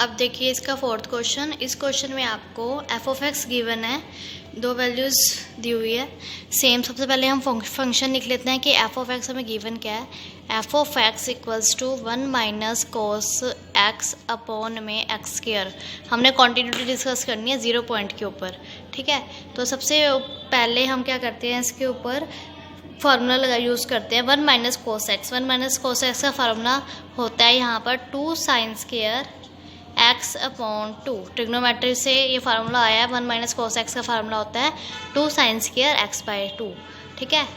अब देखिए इसका फोर्थ क्वेश्चन। इस क्वेश्चन में आपको एफ ऑफ एक्स गिवन है, दो वैल्यूज़ दी हुई है सेम। सबसे पहले हम फंक्शन लिख लेते हैं कि एफ ऑफ एक्स हमें गिवन क्या है। F of X equals to 1 minus cos X upon में एक्स स्क्वायर। हमने क्वांटिटी डिस्कस करनी है 0 पॉइंट के ऊपर, ठीक है। तो सबसे पहले हम क्या करते हैं, इसके ऊपर फार्मूला लगा यूज़ करते हैं 1 minus cos x. 1 minus cos x का फार्मूला होता है यहाँ पर 2 sine square x upon 2। Trigonometry से ये फार्मूला आया है। 1 माइनस कोस एक्स का फार्मूला होता है 2 साइन स्क्वायर एक्स बाई 2, ठीक है।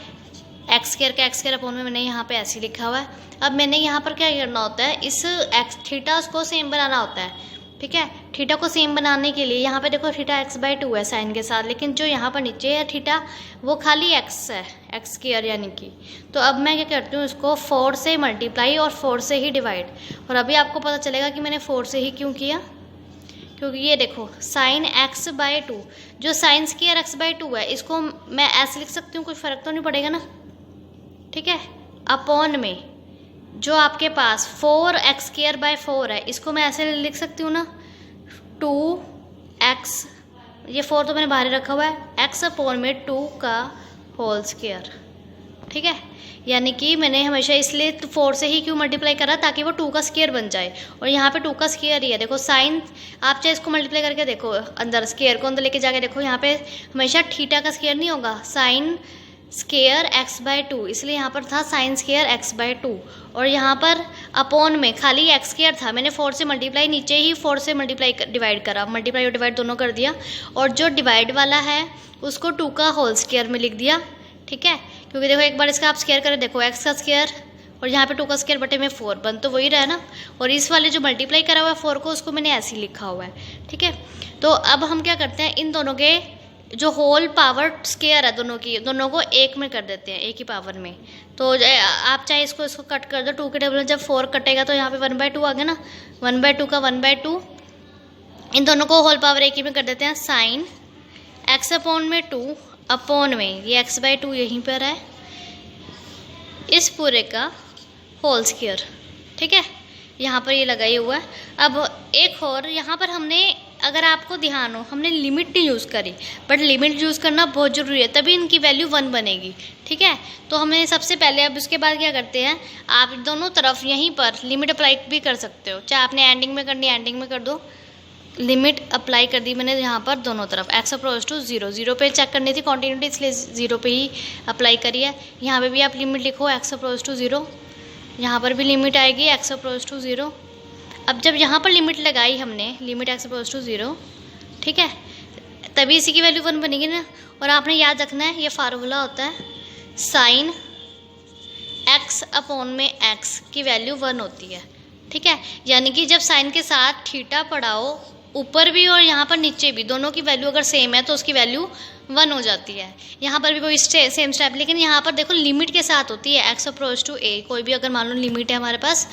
एक्स स्क्वायर का एक्स स्क्वायर अपॉन में मैंने यहाँ पे ऐसे लिखा हुआ है। अब मैंने यहाँ पर क्या करना होता है, इस एक्स थीटा को सेम बनाना होता है, ठीक है। थीटा को सेम बनाने के लिए यहाँ पे देखो थीटा एक्स बाई 2 है साइन के साथ, लेकिन जो यहाँ पर नीचे है थीटा वो खाली एक्स है, एक्स स्क्वायर यानी कि। तो अब मैं क्या करती हूँ, इसको 4 से मल्टीप्लाई और 4 से ही डिवाइड। और अभी आपको पता चलेगा कि मैंने 4 से ही क्यों किया, क्योंकि ये देखो साइन एक्स बाई 2, जो साइन स्क्वायर एक्स बाई 2 है इसको मैं ऐसे लिख सकती हूँ, कुछ फ़र्क तो नहीं पड़ेगा ना, ठीक है। अपॉन में जो आपके पास 4 एक्स स्क्वायर बाई 4 है, इसको मैं ऐसे लिख सकती हूँ ना 2x, ये 4 तो मैंने बाहर रखा हुआ है, x अपॉन में 2 का होल स्क्वायर, ठीक है। यानी कि मैंने हमेशा इसलिए 4 से ही क्यों मल्टीप्लाई करा, ताकि वो 2 का स्क्वायर बन जाए। और यहाँ पे 2 का स्क्वायर ही है, देखो साइन, आप चाहे इसको मल्टीप्लाई करके देखो, अंदर स्क्वायर को अंदर लेके जाके देखो, यहाँ पे हमेशा थीटा का स्क्वायर नहीं होगा, साइन स्क्वायर एक्स बाई 2, इसलिए यहाँ पर था साइन स्क्वायर एक्स बाई 2। और यहाँ पर अपॉन में खाली एक्स स्क्वायर था, मैंने 4 से मल्टीप्लाई, नीचे ही 4 से मल्टीप्लाई डिवाइड करा, मल्टीप्लाई और डिवाइड दोनों कर दिया। और जो डिवाइड वाला है उसको 2 का होल स्क्वायर में लिख दिया, ठीक है। क्योंकि देखो एक बार इसका आप स्क्वायर करें, देखो एक्स का स्क्वायर और यहाँ पे 2 का स्क्वायर बटे में 4, बन तो वही रहा ना। और इस वाले जो मल्टीप्लाई करा हुआ है 4 को, उसको मैंने ऐसे ही लिखा हुआ है, ठीक है। तो अब हम क्या करते हैं, इन दोनों के जो होल पावर स्क्वायर है दोनों को एक में कर देते हैं, एक ही पावर में। तो आप चाहे इसको कट कर दो, 2 के टेबल में जब 4 कटेगा तो यहाँ पे 1/2 आ गया ना, 1/2 का 1/2, इन दोनों को होल पावर एक ही में कर देते हैं। साइन एक्स अपॉन में 2 अपॉन में ये एक्स बाई 2 यहीं पर है, इस पूरे का होल स्क्वायर, ठीक है। यहाँ पर ये लगाई हुआ है। अब एक और यहाँ पर हमने, अगर आपको ध्यान हो, हमने लिमिट नहीं यूज़ करी, बट लिमिट यूज़ करना बहुत ज़रूरी है, तभी इनकी वैल्यू 1 बनेगी, ठीक है। तो हमें सबसे पहले, अब उसके बाद क्या करते हैं, आप दोनों तरफ यहीं पर लिमिट अप्लाई भी कर सकते हो, चाहे आपने एंडिंग में करनी है एंडिंग में कर दो। लिमिट अप्लाई कर दी मैंने यहाँ पर दोनों तरफ, एक्स अप्रोच टू 0, 0 पे चेक करनी थी क्वान्टिटी, इसलिए 0 पे ही अप्लाई करी है। यहाँ पे भी आप लिमिट लिखो एक्स अप्रोच टू 0, यहाँ पर भी लिमिट आएगी एक्स अप्रोच टू 0। अब जब यहाँ पर लिमिट लगाई हमने, लिमिट एक्स अप्रोच टू 0, ठीक है, तभी इसी की वैल्यू 1 बनेगी ना। और आपने याद रखना है, ये फार्मूला होता है साइन एक्स अपॉन में एक्स की वैल्यू 1 होती है, ठीक है। यानी कि जब साइन के साथ थीटा पढ़ाओ, ऊपर भी और यहाँ पर नीचे भी, दोनों की वैल्यू अगर सेम है तो उसकी वैल्यू 1 हो जाती है। यहाँ पर भी कोई सेम स्टेप, लेकिन यहाँ पर देखो लिमिट के साथ होती है एक्स अप्रोच टू ए। कोई भी अगर मान लो लिमिट है हमारे पास,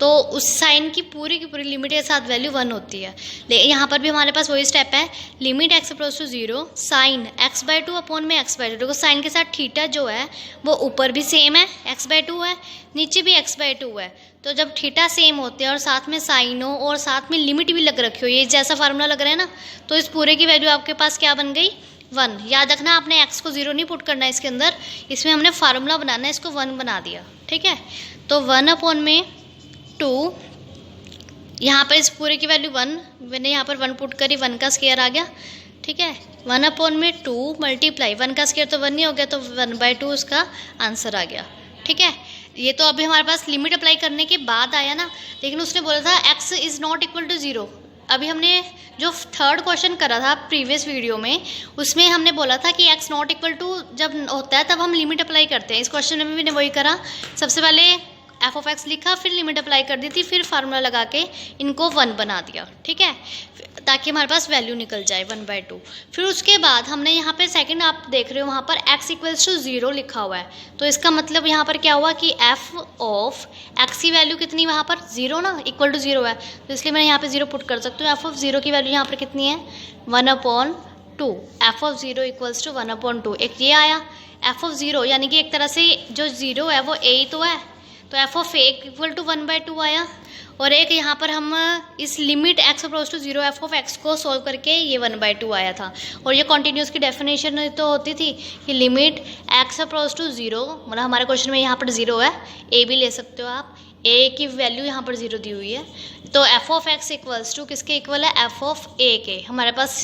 तो उस साइन की पूरी लिमिट के साथ वैल्यू 1 होती है। लेकिन यहाँ पर भी हमारे पास वही स्टेप है, limit X approach to 0 sine X by 2 upon में एक्स बाई 2। देखो साइन के साथ थीटा जो है वो ऊपर भी सेम है, एक्स बाई 2 है, नीचे भी एक्स बाई 2 है। तो जब थीटा सेम होते हैं और साथ में साइन हो और साथ में लिमिट भी लग रखी हो, ये जैसा फार्मूला लग रहा है ना, तो इस पूरे की वैल्यू आपके पास क्या बन गई, 1। याद रखना, आपने एक्स को 0 नहीं पुट करना है इसके अंदर, इसमें हमने फार्मूला बनाना है, इसको 1 बना दिया, ठीक है। तो 1 अपॉन में 2, यहाँ पर इस पूरे की वैल्यू 1, मैंने यहाँ पर 1 पुट करी, 1 का स्क्वायर आ गया, ठीक है। 1 अपॉन में 2 मल्टीप्लाई 1 का स्क्वायर तो 1 नहीं हो गया, तो 1/2 उसका आंसर आ गया, ठीक है। ये तो अभी हमारे पास लिमिट अप्लाई करने के बाद आया ना, लेकिन उसने बोला था x is not equal to 0। अभी हमने जो थर्ड क्वेश्चन करा था प्रीवियस वीडियो में, उसमें हमने बोला था कि x नॉट इक्वल टू जब होता है तब हम लिमिट अप्लाई करते हैं। इस क्वेश्चन में भी मैंने वही करा, सबसे पहले एफ ऑफ एक्स लिखा, फिर लिमिट अप्लाई कर दी थी, फिर फार्मूला लगा के इनको 1 बना दिया, ठीक है, ताकि हमारे पास वैल्यू निकल जाए 1/2। फिर उसके बाद हमने यहाँ पे सेकंड, आप देख रहे हो वहाँ पर x इक्वल्स टू 0 लिखा हुआ है, तो इसका मतलब यहाँ पर क्या हुआ कि f ऑफ x की वैल्यू कितनी, वहाँ पर 0 ना, इक्वल टू 0 है, तो इसलिए मैं यहाँ पे 0 पुट कर सकती हूँ। f ऑफ 0 की वैल्यू यहाँ पर कितनी है, 1/2। f ऑफ 0 इक्वल्स टू 1/2, एक ये आया। f ऑफ 0 यानी कि एक तरह से जो 0 है वो a ही तो है, तो F of A equal to 1/2 आया। और एक यहाँ पर हम इस limit X approach to 0 F of X को सॉल्व करके ये 1/2 आया था। और ये कॉन्टिन्यूस की डेफिनेशन तो होती थी कि लिमिट एक्स अप्रोच टू 0, मतलब हमारे क्वेश्चन में यहाँ पर 0 है, ए भी ले सकते हो आप, ए की वैल्यू यहाँ पर 0 दी हुई है। तो F of X equals to किसके इक्वल है, एफ ऑफ ए के। हमारे पास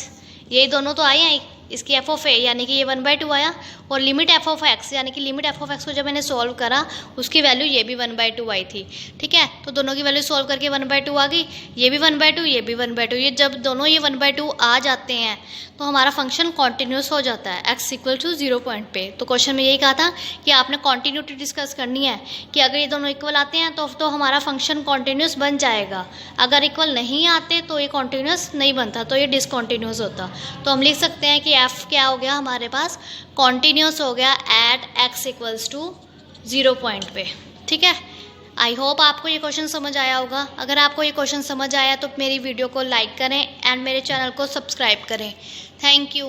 यही दोनों तो आए हैं, इसकी एफ ऑफ ए यानी कि ये 1/2 आया, और लिमिट एफ ऑफ एक्स यानी कि लिमिट एफ ऑफ एक्स को जब मैंने सॉल्व करा उसकी वैल्यू ये भी 1/2 आई थी। ठीक है, तो दोनों की वैल्यू सॉल्व करके 1/2 आ गई, ये भी 1/2, ये भी 1/2। ये जब दोनों ये 1/2 आ जाते हैं तो हमारा फंक्शन कॉन्टिन्यूस हो जाता है एक्स इक्वल टू 0 पॉइंट पे। तो क्वेश्चन में यही कहा था कि आपने कॉन्टिन्यूटी डिस्कस करनी है कि अगर ये दोनों इक्वल आते हैं तो हमारा फंक्शन कॉन्टिन्यूस बन जाएगा, अगर इक्वल नहीं आते तो ये कॉन्टिन्यूस नहीं बनता, तो ये डिसकॉन्टिन्यूस होता। तो हम लिख सकते हैं कि एफ क्या हो गया हमारे पास, कॉन्टिन्यूस हो गया at X equals to 0 point पे। ठीक है, आई होप आपको ये क्वेश्चन समझ आया होगा। अगर आपको ये क्वेश्चन समझ आया तो मेरी वीडियो को लाइक करें एंड मेरे चैनल को सब्सक्राइब करें। Thank you.